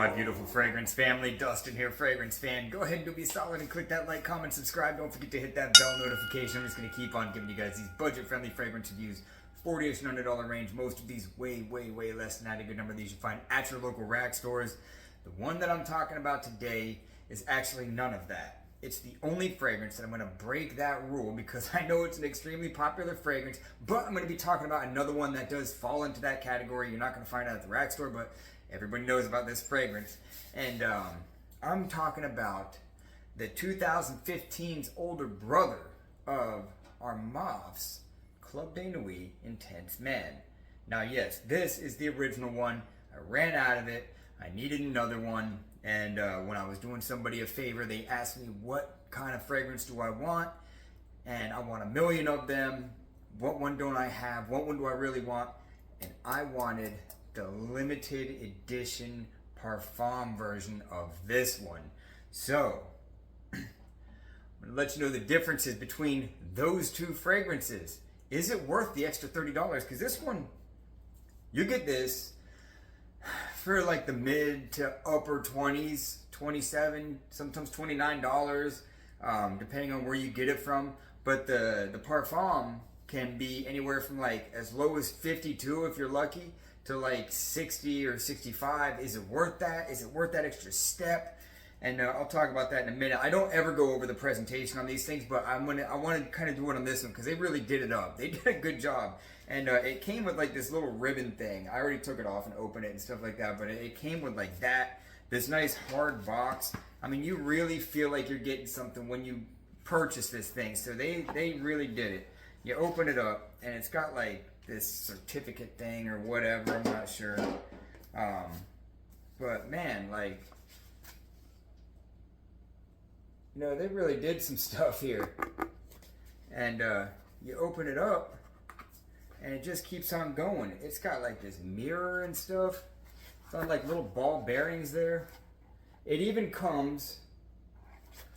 my beautiful fragrance family. Dustin here, fragrance fan. Go ahead and do me solid and click that like, comment, subscribe. Don't forget to hit that bell notification. I'm just going to keep on giving you guys these budget-friendly fragrance reviews. $40 and $100 range. Most of these way less than that. A good number of these you find at your local rack stores. The one that I'm talking about today is actually none of that. It's the only fragrance that I'm going to break that rule because I know it's an extremely popular fragrance, but I'm going to be talking about another one that does fall into that category. You're not going to find it at the rack store, but everybody knows about this fragrance. And I'm talking about the 2015's older brother of Armaf's Club de Nuit Intense Man. Now, yes, this is the original one. I ran out of it. I needed another one. And when I was doing somebody a favor, they asked me what kind of fragrance do I want. And I want a million of them. What one don't I have? What one do I really want? And I wanted the limited edition parfum version of this one. So, I'm going to let you know the differences between those two fragrances. Is it worth the extra $30? Because this one, you get this for like the mid to upper 20s, 27, sometimes $29, depending on where you get it from. But the parfum can be anywhere from like as low as 52 if you're lucky to like 60 or 65. Is it worth that? Is it worth that extra step? And I'll talk about that in a minute. I don't ever go over the presentation on these things, but I want to kind of do it on this one because they really did it up. They did a good job. And it came with like this little ribbon thing. I already took it off and opened it and stuff like that, but it came with like that, this nice hard box. I mean, you really feel like you're getting something when you purchase this thing. So they really did it. You open it up and it's got like this certificate thing or whatever, I'm not sure. But man, like, you know, they really did some stuff here. And you open it up and it just keeps on going. It's got like this mirror and stuff. It's got like little ball bearings there. It even comes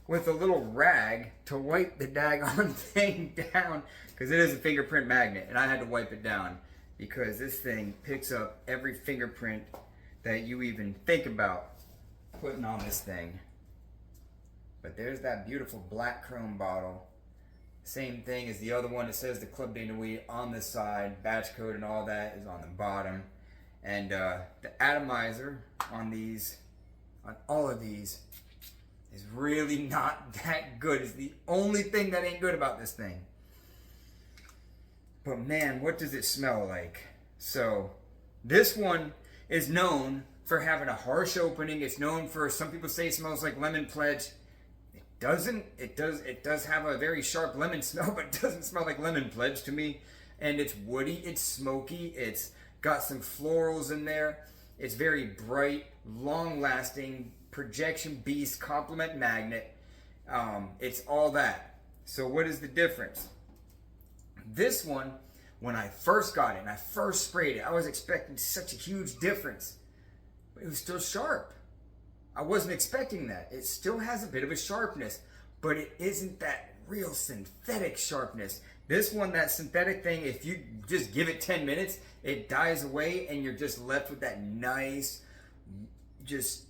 with a little rag to wipe the daggone thing down because it is a fingerprint magnet and I had to wipe it down because this thing picks up every fingerprint that you even think about putting on this thing. But there's that beautiful black chrome bottle. Same thing as the other one. It says the Club de Nuit on the side. Batch code and all that is on the bottom. And the atomizer on these, on all of these, is really not that good. It's the only thing that ain't good about this thing. But man, what does it smell like? So this one is known for having a harsh opening. It's known for, some people say it smells like lemon pledge. It does have a very sharp lemon smell, but it doesn't smell like lemon pledge to me. And it's woody, it's smoky, it's got some florals in there. It's very bright, long-lasting, projection beast, compliment magnet. It's all that. So what is the difference? This one, when I first got it and I first sprayed it, I was expecting such a huge difference, but it was still sharp. I wasn't expecting that. It still has a bit of a sharpness, but it isn't that real synthetic sharpness. This one, that synthetic thing, if you just give it 10 minutes, it dies away and you're just left with that nice, just,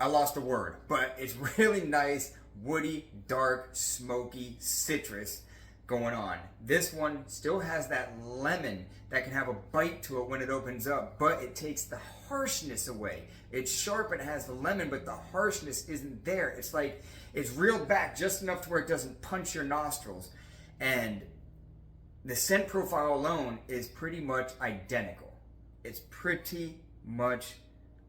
I lost a word, but it's really nice, woody, dark, smoky citrus going on. This one still has that lemon that can have a bite to it when it opens up, but it takes the harshness away. It's sharp and has the lemon, but the harshness isn't there. It's like it's reeled back just enough to where it doesn't punch your nostrils. And the scent profile alone is pretty much identical. It's pretty much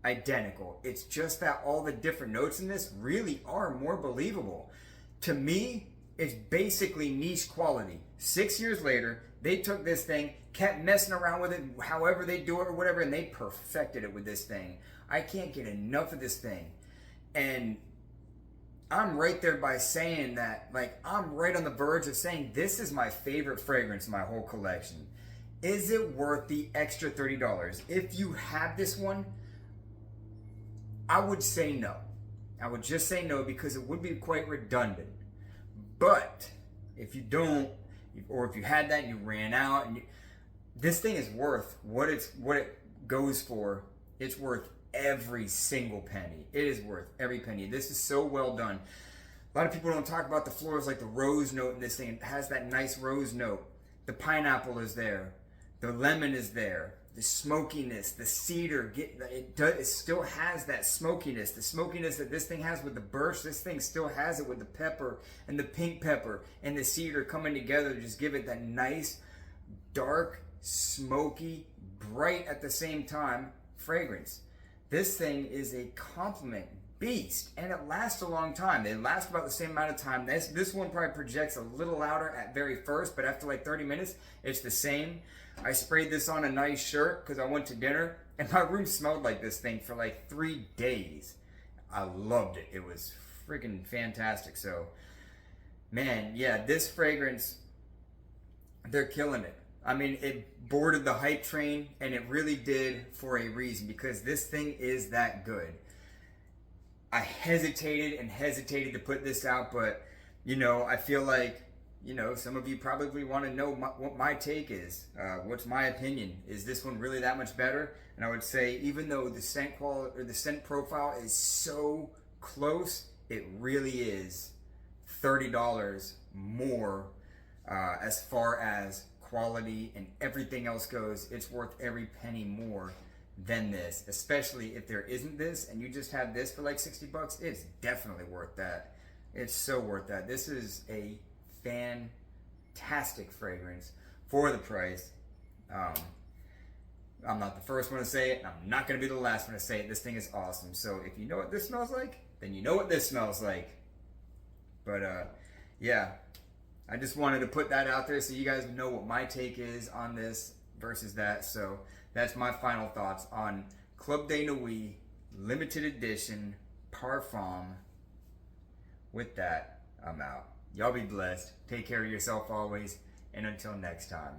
identical. It's just that all the different notes in this really are more believable. To me, it's basically niche quality. 6 years later, they took this thing, kept messing around with it, however they do it or whatever, and they perfected it with this thing. I can't get enough of this thing. And I'm right there by saying that, like, I'm right on the verge of saying this is my favorite fragrance in my whole collection. Is it worth the extra $30? If you have this one, I would say no. I would just say no because it would be quite redundant. But if you don't, or if you had that and you ran out, and this thing is worth what it goes for It's worth every single penny. It is worth every penny. This is so well done. A lot of people don't talk about the florals, like the rose note in this thing. It has that nice rose note. The pineapple is there. The lemon is there. The smokiness, the cedar, it still has that smokiness. The smokiness that this thing has with the birch, this thing still has it with the pepper and the pink pepper and the cedar coming together to just give it that nice, dark, smoky, bright at the same time fragrance. This thing is a compliment beast, and it lasts a long time. They last about the same amount of time. This one probably projects a little louder at very first, but after like 30 minutes, it's the same. I sprayed this on a nice shirt because I went to dinner, and my room smelled like this thing for like 3 days. I loved it. It was freaking fantastic. So, man, yeah, this fragrance, they're killing it. I mean, it boarded the hype train, and it really did for a reason, because this thing is that good. I hesitated and hesitated to put this out, but, you know, I feel like, you know, some of you probably want to know what my take is. What's my opinion? Is this one really that much better? And I would say, even though the scent quality or the scent profile is so close, it really is $30 more as far as quality and everything else goes. It's worth every penny more than this, especially if there isn't this and you just have this for like 60 bucks. It's definitely worth that. It's so worth that. This is a fantastic fragrance for the price. I'm not the first one to say it, and I'm not going to be the last one to say it. This thing is awesome. So if you know what this smells like, then you know what this smells like. But yeah, I just wanted to put that out there so you guys know what my take is on this versus that. So that's my final thoughts on Club de Nuit limited edition Parfum. With that, I'm out. Y'all be blessed. Take care of yourself always. And until next time.